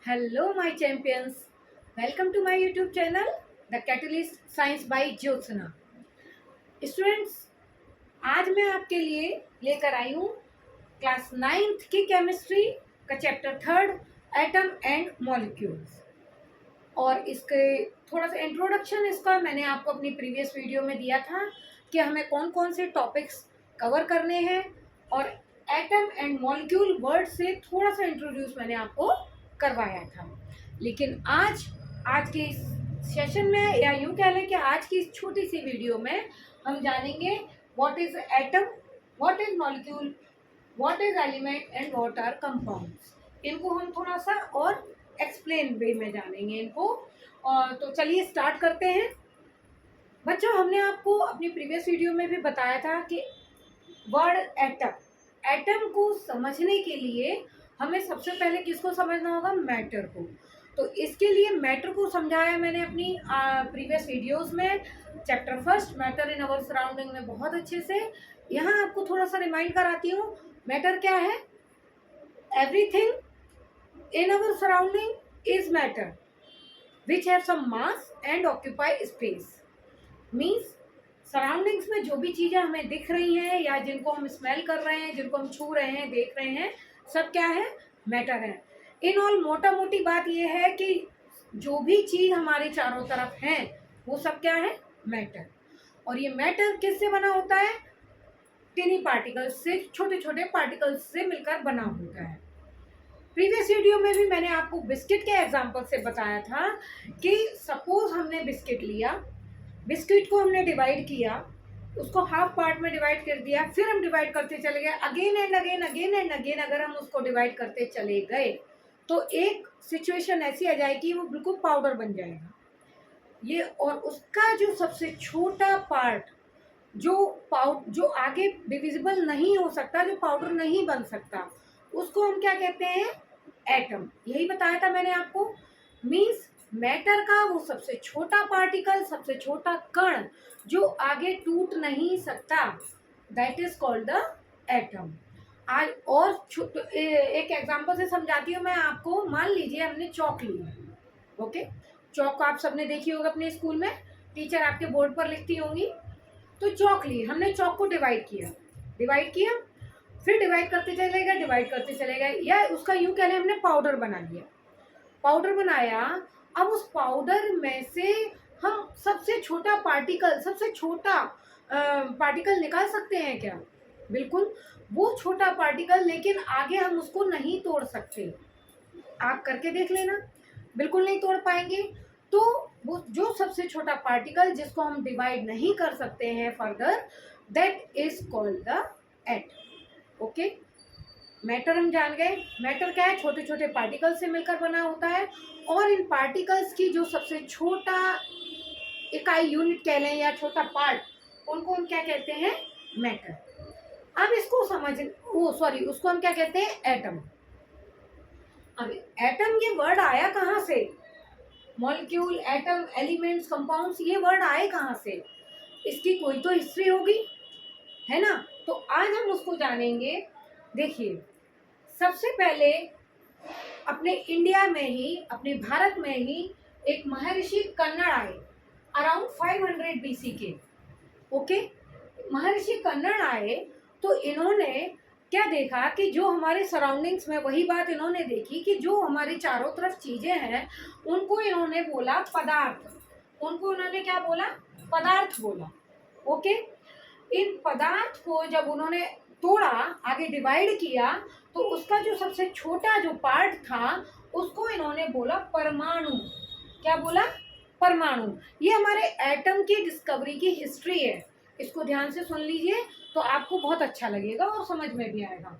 Hello, my champions. Welcome to my YouTube channel, The Catalyst Science by Jyotsna. Students, आज मैं आपके लिए लेकर आई हूँ क्लास 9th की केमिस्ट्री का चैप्टर 3 एटम एंड मॉलिक्यूल्स। और इसके थोड़ा सा इंट्रोडक्शन इसका मैंने आपको अपनी प्रीवियस वीडियो में दिया था कि हमें कौन कौन से टॉपिक्स कवर करने हैं, और एटम एंड मॉलिक्यूल वर्ड से थोड़ा सा इंट्रोड्यूस मैंने आपको करवाया था। लेकिन आज के इस सेशन में, या यूँ कह लें कि आज की इस छोटी सी वीडियो में हम जानेंगे what is atom, what is molecule, what is element and what are compounds. इनको हम थोड़ा सा और एक्सप्लेन वे में जानेंगे इनको। और तो चलिए स्टार्ट करते हैं। बच्चों, हमने आपको अपनी प्रीवियस वीडियो में भी बताया था कि वर्ड एटम को समझने के लिए हमें सबसे पहले किसको समझना होगा? मैटर को। तो इसके लिए मैटर को समझाया मैंने अपनी प्रीवियस वीडियोस में, chapter 1 matter in our surrounding में बहुत अच्छे से। यहाँ आपको थोड़ा सा रिमाइंड कराती हूँ, मैटर क्या है? Everything in our surrounding is matter which have some mass and occupy space। means surroundings में जो भी चीज़ें हमें दिख रही हैं या जिनको हम स्मेल कर रहे हैं, जिनको हम छू रहे हैं, देख रहे हैं, सब क्या है? मैटर है। इन ऑल मोटा मोटी बात ये है कि जो भी चीज़ हमारे चारों तरफ हैं वो सब क्या है? मैटर। और ये मैटर किससे बना होता है? टिनी पार्टिकल्स से, छोटे छोटे पार्टिकल्स से मिलकर बना होता है। प्रीवियस वीडियो में भी मैंने आपको बिस्किट के एग्जांपल से बताया था कि सपोज हमने बिस्किट लिया, बिस्किट को हमने डिवाइड किया, उसको हाफ पार्ट में डिवाइड कर दिया, फिर हम डिवाइड करते चले गए अगेन एंड अगेन। अगर हम उसको डिवाइड करते चले गए तो एक सिचुएशन ऐसी आ जाएगी, वो बिल्कुल पाउडर बन जाएगा ये। और उसका जो सबसे छोटा पार्ट जो आगे डिविजिबल नहीं हो सकता, जो पाउडर नहीं बन सकता, उसको हम क्या कहते हैं? एटम। यही बताया था मैंने आपको। मीन्स मैटर का वो सबसे छोटा पार्टिकल, सबसे छोटा कण जो आगे टूट नहीं सकता, that is called the atom. आज और एक एग्जांपल से समझाती हूँ मैं आपको। मान लीजिए हमने चौक लिया, ओके। चौक आप सबने देखी होगी अपने स्कूल में, टीचर आपके बोर्ड पर लिखती होंगी। तो चौक ली, हमने चौक को डिवाइड किया, फिर डिवाइड करते चले गए, या उसका यूँ कह लें हमने पाउडर बना लिया, पाउडर बनाया। अब उस पाउडर में से हम सबसे छोटा पार्टिकल निकाल सकते हैं क्या? बिल्कुल, वो छोटा पार्टिकल, लेकिन आगे हम उसको नहीं तोड़ सकते। आप करके देख लेना, बिल्कुल नहीं तोड़ पाएंगे। तो वो जो सबसे छोटा पार्टिकल जिसको हम डिवाइड नहीं कर सकते हैं further, that is called the atom. Okay, matter हम जान गए। मैटर क्या है? छोटे छोटे पार्टिकल से मिलकर बना होता है। और इन पार्टिकल्स की जो सबसे छोटा इकाई, यूनिट कह लें या छोटा पार्ट, उनको हम क्या कहते हैं? मैटर। अब इसको उसको हम क्या कहते हैं? एटम। अब एटम ये वर्ड आया कहाँ से? मॉलिक्यूल, एटम, एलिमेंट्स, कंपाउंड्स, ये वर्ड आए कहाँ से? इसकी कोई तो हिस्ट्री होगी, है ना? तो आज हम उसको जानेंगे। देखिए, सबसे पहले अपने इंडिया में ही, अपने भारत में ही एक महर्षि कन्नड़ आए अराउंड 500 BC के। ओके, महर्षि कन्नड़ आए तो इन्होंने क्या देखा कि जो हमारे सराउंडिंग्स में, वही बात इन्होंने देखी कि जो हमारे चारों तरफ चीज़ें हैं उनको इन्होंने बोला पदार्थ। उनको इन्होंने क्या बोला? पदार्थ बोला। ओके, इन पदार्थ को जब उन्होंने तोड़ा, आगे डिवाइड किया, तो उसका जो सबसे छोटा जो पार्ट था उसको इन्होंने बोला परमाणु। क्या बोला? परमाणु। ये हमारे एटम की डिस्कवरी की हिस्ट्री है। इसको ध्यान से सुन लीजिए तो आपको बहुत अच्छा लगेगा और समझ में भी आएगा।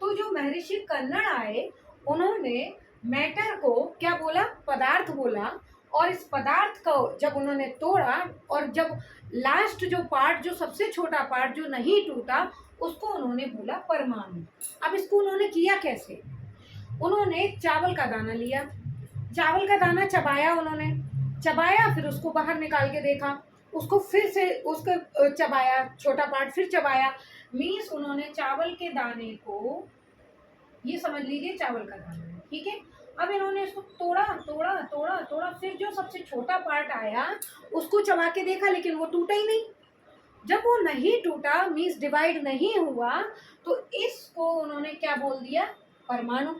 तो जो महर्षि कन्नड़ आए, उन्होंने मैटर को क्या बोला? पदार्थ बोला। और इस पदार्थ को जब उन्होंने तोड़ा, और जब लास्ट जो पार्ट, जो सबसे छोटा पार्ट जो नहीं टूटा, उसको उन्होंने बोला परमाणु। अब इसको उन्होंने किया कैसे? उन्होंने चावल का दाना लिया, चावल का दाना चबाया, उन्होंने चबाया, फिर उसको बाहर निकाल के देखा, उसको फिर से उसको चबाया, छोटा पार्ट फिर चबाया। मीन्स उन्होंने चावल के दाने को, ये समझ लीजिए चावल का दाना है, ठीक है, अब इन्होंने इसको तोड़ा तोड़ा तोड़ा तोड़ा, फिर जो सबसे छोटा पार्ट आया उसको चबा के देखा, लेकिन वो टूटा ही नहीं। जब वो नहीं टूटा, मीन्स डिवाइड नहीं हुआ, तो इसको उन्होंने क्या बोल दिया? परमाणु।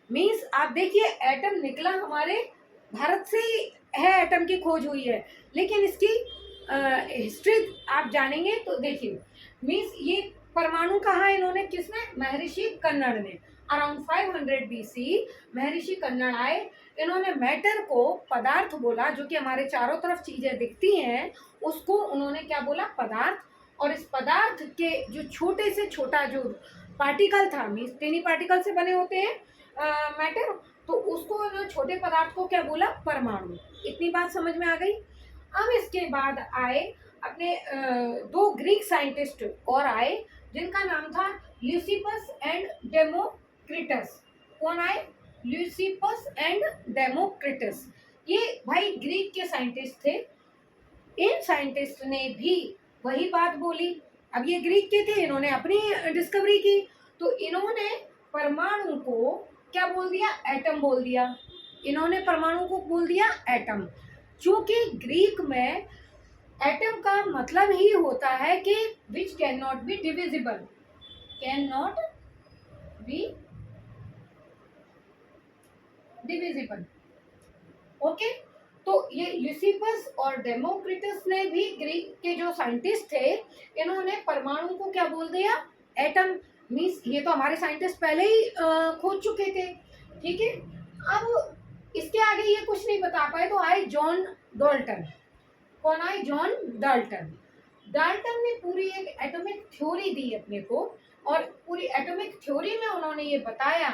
मीन्स आप देखिए, एटम निकला हमारे भारत से ही है, एटम की खोज हुई है, लेकिन इसकी हिस्ट्री आप जानेंगे तो देखिए। मीन्स ये परमाणु कहा इन्होंने, किसने? महर्षि कन्नड़ ने। अराउंड 500 BC महर्षि कन्नड़ आए, इन्होंने मैटर को पदार्थ बोला, जो कि हमारे चारों तरफ चीजें दिखती हैं उसको उन्होंने क्या बोला? पदार्थ। और इस पदार्थ के जो छोटे से छोटा जो पार्टिकल था, मीन्स टेनी पार्टिकल से बने होते हैं मैटर, तो उसको जो छोटे पदार्थ को क्या बोला? परमाणु। इतनी बात समझ में आ गई। अब इसके बाद आए अपने दो ग्रीक साइंटिस्ट और आए, जिनका नाम था ल्यूसिपस एंड डेमोक्रिटस। कौन आए? Leucippus and Democritus. ये भाई ग्रीक के साइंटिस्ट थे। इन साइंटिस्ट ने भी वही बात बोली। अब ये ग्रीक के थे, इन्होंने अपनी डिस्कवरी की, तो इन्होंने परमाणु को क्या बोल दिया? एटम बोल दिया। इन्होंने परमाणु को बोल दिया एटम, क्योंकि ग्रीक में एटम का मतलब ही होता है कि which can not be divisible, can not be divisible. Okay, तो ये ल्यूसिपस और डेमोक्रिटस ने भी, ग्रीक के जो साइंटिस्ट थे, इन्होंने परमाणु को क्या बोल दिया? एटम। मीन्स ये तो हमारे साइंटिस्ट पहले ही खोज चुके थे, ठीक है। अब इसके आगे ये कुछ नहीं बता पाए, तो आए जॉन डाल्टन। कौन आए? John Dalton. डाल्टन ने पूरी एक एटॉमिक थ्योरी दी अपने को, और पूरी एटॉमिक थ्योरी में उन्होंने ये बताया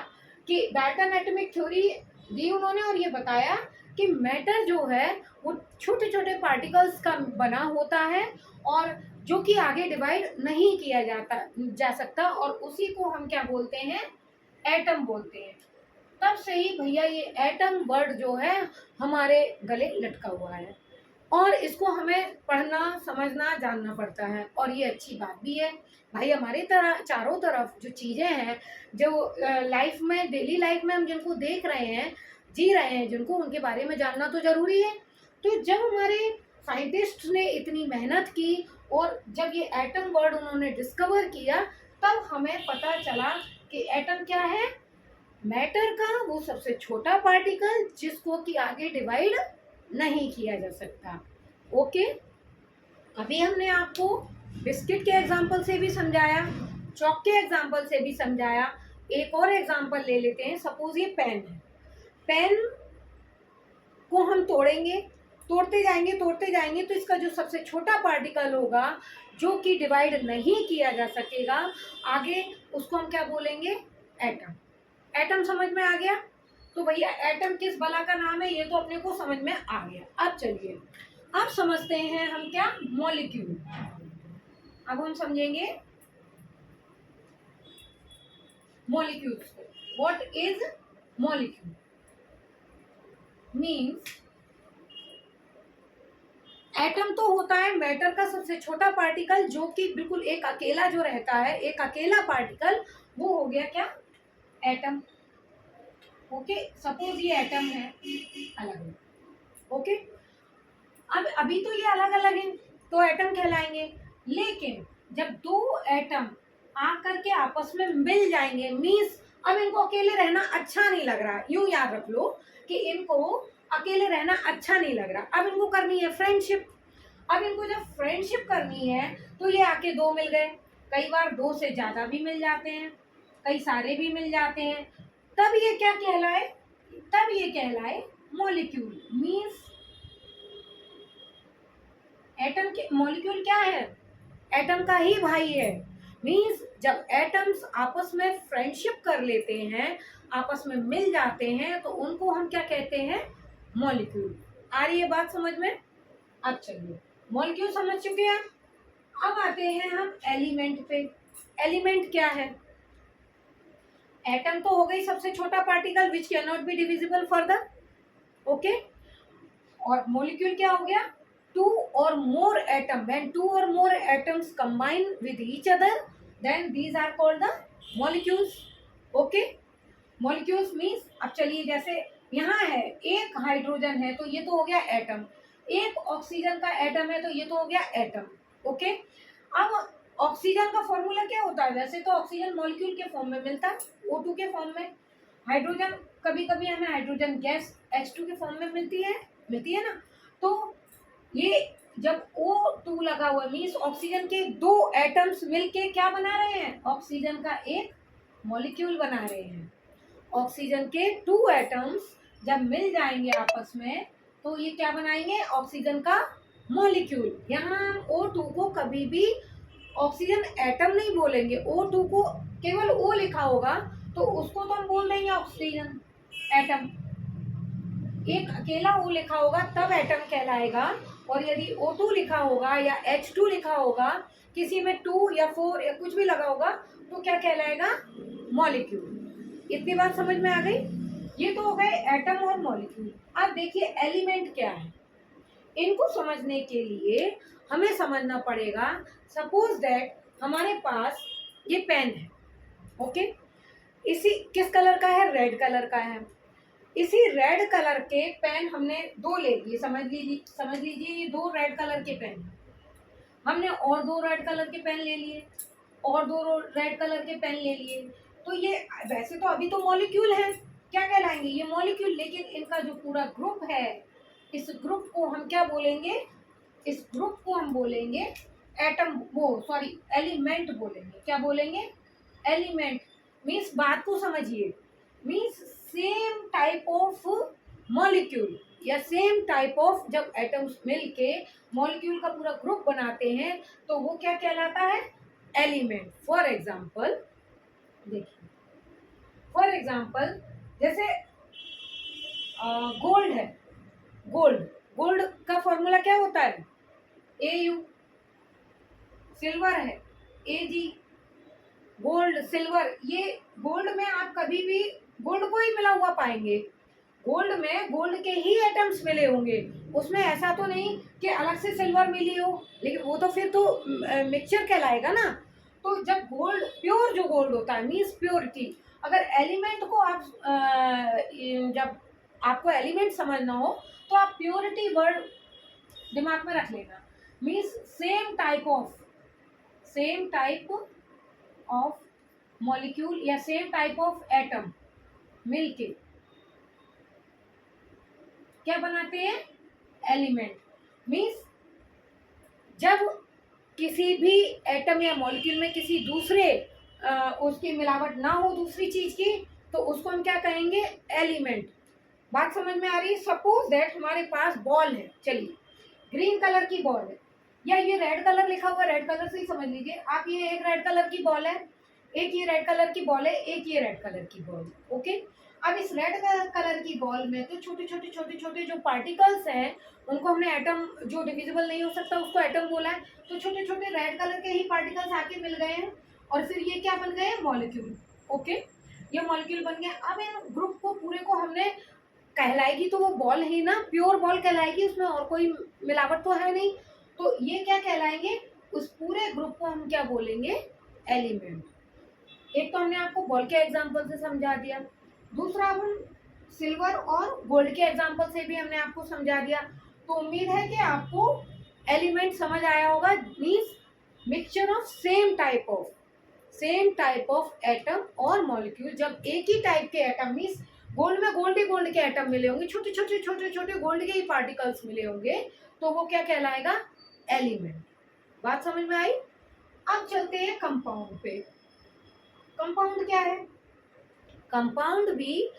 कि डाल्टन एटॉमिक थ्योरी दी उन्होंने, और ये बताया कि मैटर जो है वो छोटे छोटे पार्टिकल्स का बना होता है, और जो कि आगे डिवाइड नहीं किया जा सकता, और उसी को हम क्या बोलते हैं? एटम बोलते हैं। तब से ही भैया ये एटम वर्ड जो है हमारे गले लटका हुआ है, और इसको हमें पढ़ना, समझना, जानना पड़ता है, और ये अच्छी बात भी है भाई। हमारे तरह चारों तरफ जो चीज़ें हैं, जो लाइफ में, डेली लाइफ में हम जिनको देख रहे हैं, जी रहे हैं जिनको, उनके बारे में जानना तो ज़रूरी है। तो जब हमारे साइंटिस्ट ने इतनी मेहनत की, और जब ये एटम वर्ड उन्होंने डिस्कवर किया, तब हमें पता चला कि एटम क्या है? मैटर का वो सबसे छोटा पार्टिकल, जिसको कि आगे डिवाइड नहीं किया जा सकता। ओके, अभी हमने आपको बिस्किट के एग्जाम्पल से भी समझाया, चॉक के एग्जाम्पल से भी समझाया। एक और एग्जाम्पल ले लेते हैं। सपोज ये पेन है, पेन को हम तोड़ेंगे, तोड़ते जाएंगे, तो इसका जो सबसे छोटा पार्टिकल होगा, जो कि डिवाइड नहीं किया जा सकेगा आगे, उसको हम क्या बोलेंगे? एटम। एटम समझ में आ गया? तो भैया एटम किस बला का नाम है, ये तो अपने को समझ में आ गया। अब चलिए, अब समझते हैं हम क्या? मॉलिक्यूल। अब हम समझेंगे मॉलिक्यूल्स को। What is molecule? Means atom तो होता है मैटर का सबसे छोटा पार्टिकल, जो कि बिल्कुल एक अकेला जो रहता है, एक अकेला पार्टिकल, वो हो गया क्या? एटम। ओके, सपोज ये एटम है अलग अलग। ओके, अब अभी तो ये अलग अलग हैं, तो एटम कहलाएंगे। लेकिन जब दो एटम आकर के आपस में मिल जाएंगे, मीन्स अब इनको अकेले रहना अच्छा नहीं लग रहा, यूं याद रख लो कि इनको अकेले रहना अच्छा नहीं लग रहा, अब इनको करनी है फ्रेंडशिप। अब इनको जब फ्रेंडशिप करनी है, तो ये आके दो मिल गए, कई बार दो से ज्यादा भी मिल जाते हैं, कई सारे भी मिल जाते हैं, तब ये क्या कहलाए? तब ये कहलाए मॉलिक्यूल। मीन्स एटम के मॉलिक्यूल क्या है? एटम का ही भाई है। मीन्स जब एटम्स आपस में फ्रेंडशिप कर लेते हैं, आपस में मिल जाते हैं, तो उनको हम क्या कहते हैं? मॉलिक्यूल। आ रही है बात समझ में? अब चलिए, मॉलिक्यूल समझ चुके हैं, अब आते हैं हम एलिमेंट पे। एलिमेंट क्या है? एटम तो हो गई सबसे छोटा particle which can not be divisible further. Okay, और मॉलिक्यूल क्या हो गया? टू और मोर एटम, व्हेन टू और मोर atoms combine with each other, then these are called the molecules. Okay, molecules means, अब चलिए जैसे यहाँ है एक हाइड्रोजन है तो ये तो हो गया एटम, एक ऑक्सीजन का एटम है तो ये तो हो गया एटम। ओके, अब ऑक्सीजन का फॉर्मूला क्या होता है? वैसे तो ऑक्सीजन मॉलिक्यूल के फॉर्म में मिलता है, O2 के फॉर्म में। हाइड्रोजन कभी कभी हमें हाइड्रोजन गैस H2 के फॉर्म में मिलती है ना। तो ये जब O2 लगा हुआ मीन्स ऑक्सीजन के दो एटम्स मिलके क्या बना रहे हैं? ऑक्सीजन का एक मॉलिक्यूल बना रहे हैं। ऑक्सीजन के टू एटम्स जब मिल जाएंगे आपस में तो ये क्या बनाएंगे? ऑक्सीजन का मॉलिक्यूल। यहाँ हम O2 को कभी भी ऑक्सीजन एटम नहीं बोलेंगे, O2 को केवल O लिखा होगा तो उसको तो हम बोल देंगे ऑक्सीजन एटम। एक अकेला O लिखा होगा तब एटम कहलाएगा, और यदि O2 लिखा होगा या H2 लिखा होगा, किसी में 2 या 4 या कुछ भी लगा होगा तो क्या कहलाएगा? मॉलिक्यूल। इतनी बात समझ में आ गई? ये तो हो गए एटम और मॉलिक्यूल। अब देखिए एलिमेंट क्या है। इनको समझने के लिए हमें समझना पड़ेगा, सपोज दैट हमारे पास ये पेन है। ओके, इसी किस कलर का है? रेड कलर का है। इसी रेड कलर के पेन हमने दो ले लिए, समझ लीजिए ये दो रेड कलर के पेन। हमने और दो रेड कलर के पेन ले लिए, और दो रेड कलर के पेन ले लिए। तो ये वैसे तो अभी तो मॉलिक्यूल है, क्या कहलाएंगे? ये मॉलिक्यूल। लेकिन इनका जो पूरा ग्रुप है, इस ग्रुप को हम क्या बोलेंगे? इस ग्रुप को हम बोलेंगे एटम, एलिमेंट बोलेंगे। क्या बोलेंगे? एलिमेंट। मीन्स बात को समझिए, means same type of molecule या सेम टाइप ऑफ जब एटम्स मिलके मॉलिक्यूल का पूरा ग्रुप बनाते हैं तो वो क्या कहलाता है? एलिमेंट। फॉर एग्जाम्पल देखिए, फॉर एग्जाम्पल जैसे गोल्ड है। गोल्ड का फॉर्मूला क्या होता है? AU। सिल्वर है AG। गोल्ड, सिल्वर, ये गोल्ड में आप कभी भी गोल्ड को ही मिला हुआ पाएंगे। गोल्ड में गोल्ड के ही एटम्स मिले होंगे, उसमें ऐसा तो नहीं कि अलग से सिल्वर मिली हो, लेकिन वो तो फिर तो मिक्सचर कहलाएगा ना। तो जब गोल्ड, प्योर जो गोल्ड होता है मीन्स प्योरिटी। अगर एलिमेंट को आप जब आपको एलिमेंट समझना हो तो आप प्योरिटी वर्ड दिमाग में रख लेना। Means same type of molecule या सेम टाइप ऑफ एटम मिलके क्या बनाते हैं? एलिमेंट। मीन्स जब किसी भी एटम या मॉलिक्यूल में किसी दूसरे उसकी मिलावट ना हो दूसरी चीज की, तो उसको हम क्या कहेंगे? एलिमेंट। बात समझ में आ रही है? सपोज दैट हमारे पास बॉल है, चलिए ग्रीन कलर की बॉल है, या ये रेड कलर लिखा हुआ, रेड कलर से ही समझ लीजिए आप। ये एक रेड कलर की बॉल है, एक ये रेड कलर की बॉल है, एक ये रेड कलर की बॉल। ओके, अब इस रेड कलर की बॉल में तो छोटे जो पार्टिकल्स हैं उनको हमने एटम, जो डिविजिबल नहीं हो सकता उसको एटम बोला है। तो छोटे छोटे रेड कलर के ही पार्टिकल्स आके मिल गए हैं और फिर ये क्या बन गए? मॉलिक्यूल। ओके, ये मॉलिक्यूल बन गया। अब इन ग्रुप को पूरे को हमने, कहलाएगी तो वो बॉल ही ना, प्योर बॉल कहलाएगी, उसमें और कोई मिलावट तो है नहीं। तो ये क्या कहलाएंगे? उस पूरे ग्रुप को हम क्या बोलेंगे? एलिमेंट। एक तो हमने आपको बॉल के एग्जांपल से समझा दिया, दूसरा अब हम सिल्वर और गोल्ड के एग्जांपल से भी हमने आपको समझा दिया। तो उम्मीद है कि आपको एलिमेंट समझ आया होगा। Means mixture of same type of atom और मॉलिक्यूल। जब एक ही टाइप के एटम, मीन्स गोल्ड में गोल्ड के एटम मिले होंगे, छोटे गोल्ड के ही पार्टिकल्स मिले होंगे, तो वो क्या कहलाएगा? एलिमेंट। बात समझ में आई? अब चलते हैं कंपाउंड पे। कंपाउंड क्या है? कंपाउंड भी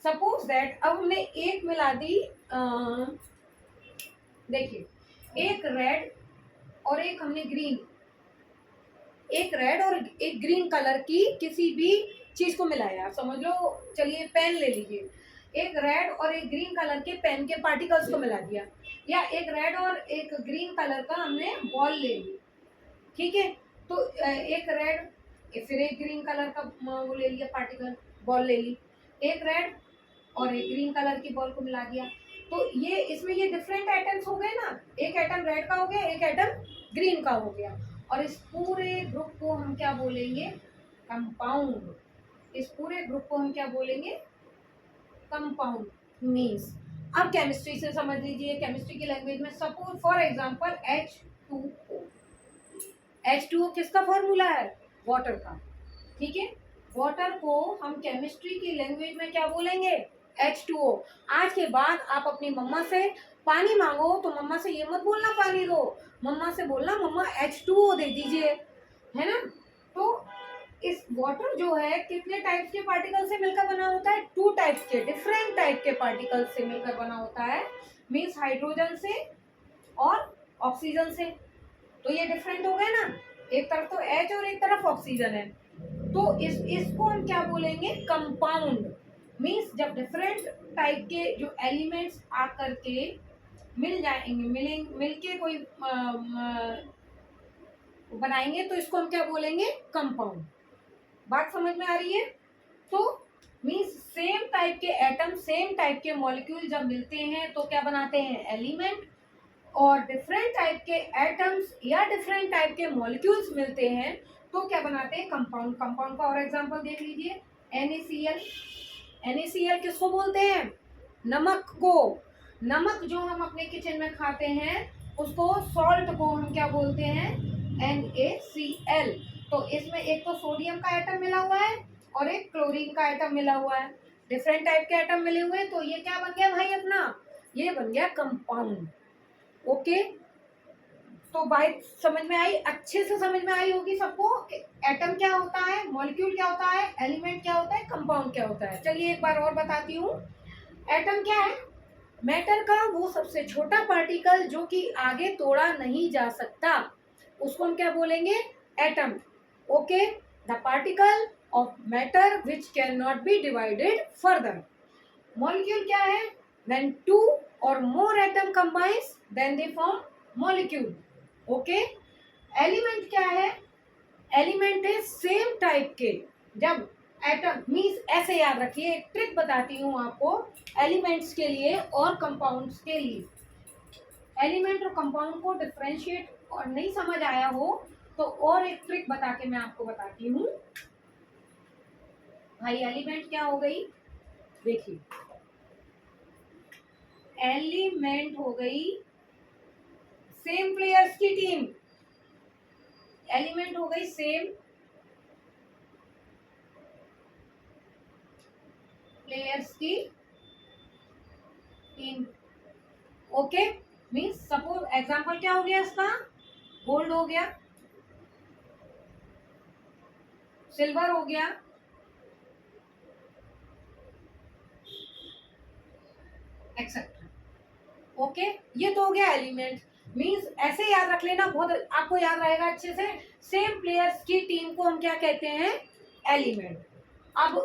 सपोज दैट अब हमने एक मिला दी, देखिए एक रेड और एक हमने ग्रीन, एक रेड और एक ग्रीन कलर की किसी भी चीज को मिलाया, समझ लो, चलिए पेन ले लीजिए, एक रेड और एक ग्रीन कलर के पेन के पार्टिकल्स को मिला दिया, या एक रेड और एक ग्रीन कलर का हमने बॉल ले ली। ठीक है, तो एक रेड फिर एक ग्रीन कलर का वो ले लिया पार्टिकल, बॉल ले ली, एक रेड और एक ग्रीन कलर की बॉल को मिला दिया। तो ये इसमें ये डिफरेंट एटम्स हो गए ना, एक एटम रेड का हो गया, एक एटम ग्रीन का हो गया, और इस पूरे ग्रुप को हम क्या बोलेंगे? कंपाउंड। इस पूरे ग्रुप को हम क्या बोलेंगे, कंपाउंड मीन्स। अब केमिस्ट्री से समझ लीजिए, केमिस्ट्री की लैंग्वेज में suppose for example H2O। H2O किसका फॉर्मूला है, वाटर का, ठीक है। वाटर को हम केमिस्ट्री की लैंग्वेज में क्या बोलेंगे, H2O। आज के बाद आप अपनी मम्मा से पानी मांगो तो मम्मा से ये मत बोलना पानी दो, मम्मा से बोलना मम्मा H2O दे दीजिए, है ना। तो इस वाटर जो है कितने टाइप्स के पार्टिकल से मिलकर बना होता है, 2 टाइप्स के, डिफरेंट टाइप के पार्टिकल से मिलकर बना होता है, मीन्स हाइड्रोजन से और ऑक्सीजन से। तो ये डिफरेंट हो गए ना, एक तरफ तो H और एक तरफ ऑक्सीजन है। तो इसको हम क्या बोलेंगे, कंपाउंड मीन्स जब डिफरेंट टाइप के जो एलिमेंट्स आकर के मिल जाएंगे, मिलके कोई बनाएंगे तो इसको हम क्या बोलेंगे, कंपाउंड। बात समझ में आ रही है। तो मीन्स सेम टाइप के एटम, सेम टाइप के मॉलिक्यूल जब मिलते हैं तो क्या बनाते हैं, एलिमेंट। और डिफरेंट टाइप के एटम्स या डिफरेंट टाइप के मॉलिक्यूल्स मिलते हैं तो क्या बनाते हैं, कंपाउंड। कंपाउंड का और एग्जांपल देख लीजिए, NaCl। NaCl किसको बोलते हैं, नमक को। नमक जो हम अपने किचन में खाते हैं उसको, सॉल्ट को हम क्या बोलते हैं, NaCl। तो इसमें एक तो सोडियम का एटम मिला हुआ है और एक क्लोरीन का एटम मिला हुआ है, डिफरेंट टाइप के एटम मिले हुए हैं, तो ये क्या बन गया भाई अपना, ये बन गया कंपाउंड। ओके, तो बात समझ में आई, अच्छे से समझ में आई होगी सबको, एटम क्या होता है, मॉलिक्यूल क्या होता है, एलिमेंट क्या होता है, कंपाउंड क्या होता है। चलिए एक बार और बताती हूँ। एटम क्या है, मैटर का वो सबसे छोटा पार्टिकल जो कि आगे तोड़ा नहीं जा सकता, उसको हम क्या बोलेंगे, atom. Okay, the particle of matter which can not be divided further. Molecule क्या है, when two or more atom combines then they form molecule। Okay, element क्या है, एलिमेंट इज सेम टाइप के, जब एटम मीन्स, ऐसे याद रखिए, एक ट्रिक बताती हूँ आपको एलिमेंट्स के लिए और कंपाउंड्स के लिए। एलिमेंट और कंपाउंड को डिफरेंशिएट और नहीं समझ आया हो तो और एक ट्रिक बता के मैं आपको बताती हूँ। भाई एलिमेंट क्या हो गई, देखिए एलिमेंट हो गई सेम प्लेयर्स की टीम, एलिमेंट हो गई सेम प्लेयर्स की team. Okay, means suppose example क्या हो गया इसका, गोल्ड हो गया, सिल्वर हो गया, एक्सेट्रा। ओके, ये तो हो गया एलिमेंट। मीन्स ऐसे याद रख लेना, बहुत आपको याद रहेगा अच्छे से। सेम प्लेयर्स की टीम को हम क्या कहते हैं, एलिमेंट। अब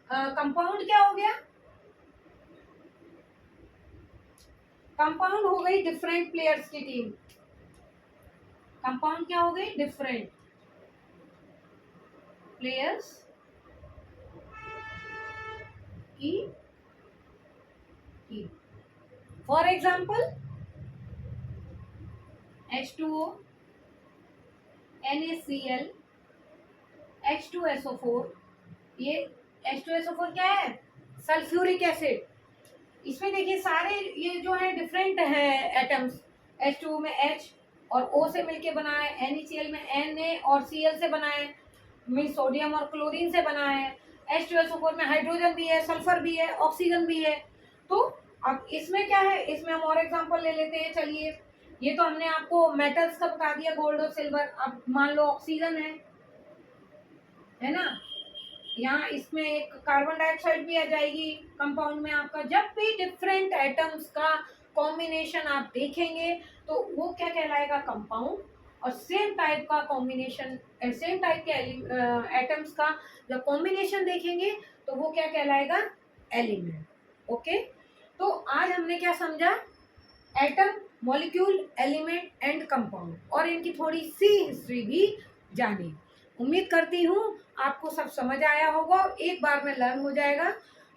कंपाउंड क्या हो गया, कंपाउंड हो गई डिफरेंट प्लेयर्स की टीम। कंपाउंड क्या हो गई, डिफरेंट प्लेयर्स की team. For example H2O, NaCl, H2SO4। ये H2SO4 क्या है, सल्फ्यूरिक एसिड। इसमें देखिए सारे ये जो है डिफरेंट है एटम्स, H2O में H और O से मिलके बना है, NaCl में Na और Cl से बना है, मीन सोडियम और क्लोरीन से बना है। H2SO4 में हाइड्रोजन भी है, सल्फर भी है, ऑक्सीजन भी है। तो अब इसमें क्या है, इसमें हम और एग्जांपल ले लेते हैं। चलिए, ये तो हमने आपको मेटल्स का बता दिया, गोल्ड और सिल्वर। अब मान लो ऑक्सीजन है ना, यहाँ इसमें एक कार्बन डाइऑक्साइड भी आ जाएगी कंपाउंड में आपका। जब भी डिफरेंट एटम्स का कॉम्बिनेशन आप देखेंगे तो वो क्या कहलाएगा, कंपाउंड। और सेम टाइप का कॉम्बिनेशन, सेम टाइप के एटम्स का जब कॉम्बिनेशन देखेंगे तो वो क्या कहलाएगा, एलिमेंट। ओके, तो आज हमने क्या समझा, atom, molecule, element and compound, और इनकी थोड़ी सी हिस्ट्री भी जानी। उम्मीद करती हूँ आपको सब समझ आया होगा और एक बार में लर्न हो जाएगा।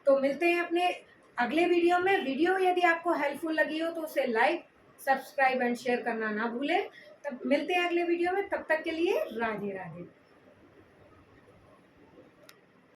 तो मिलते हैं अपने अगले वीडियो में। वीडियो यदि आपको हेल्पफुल लगी हो तो उसे लाइक, सब्सक्राइब एंड शेयर करना ना भूलें। तब मिलते हैं अगले वीडियो में, तब तक के लिए राधे राधे।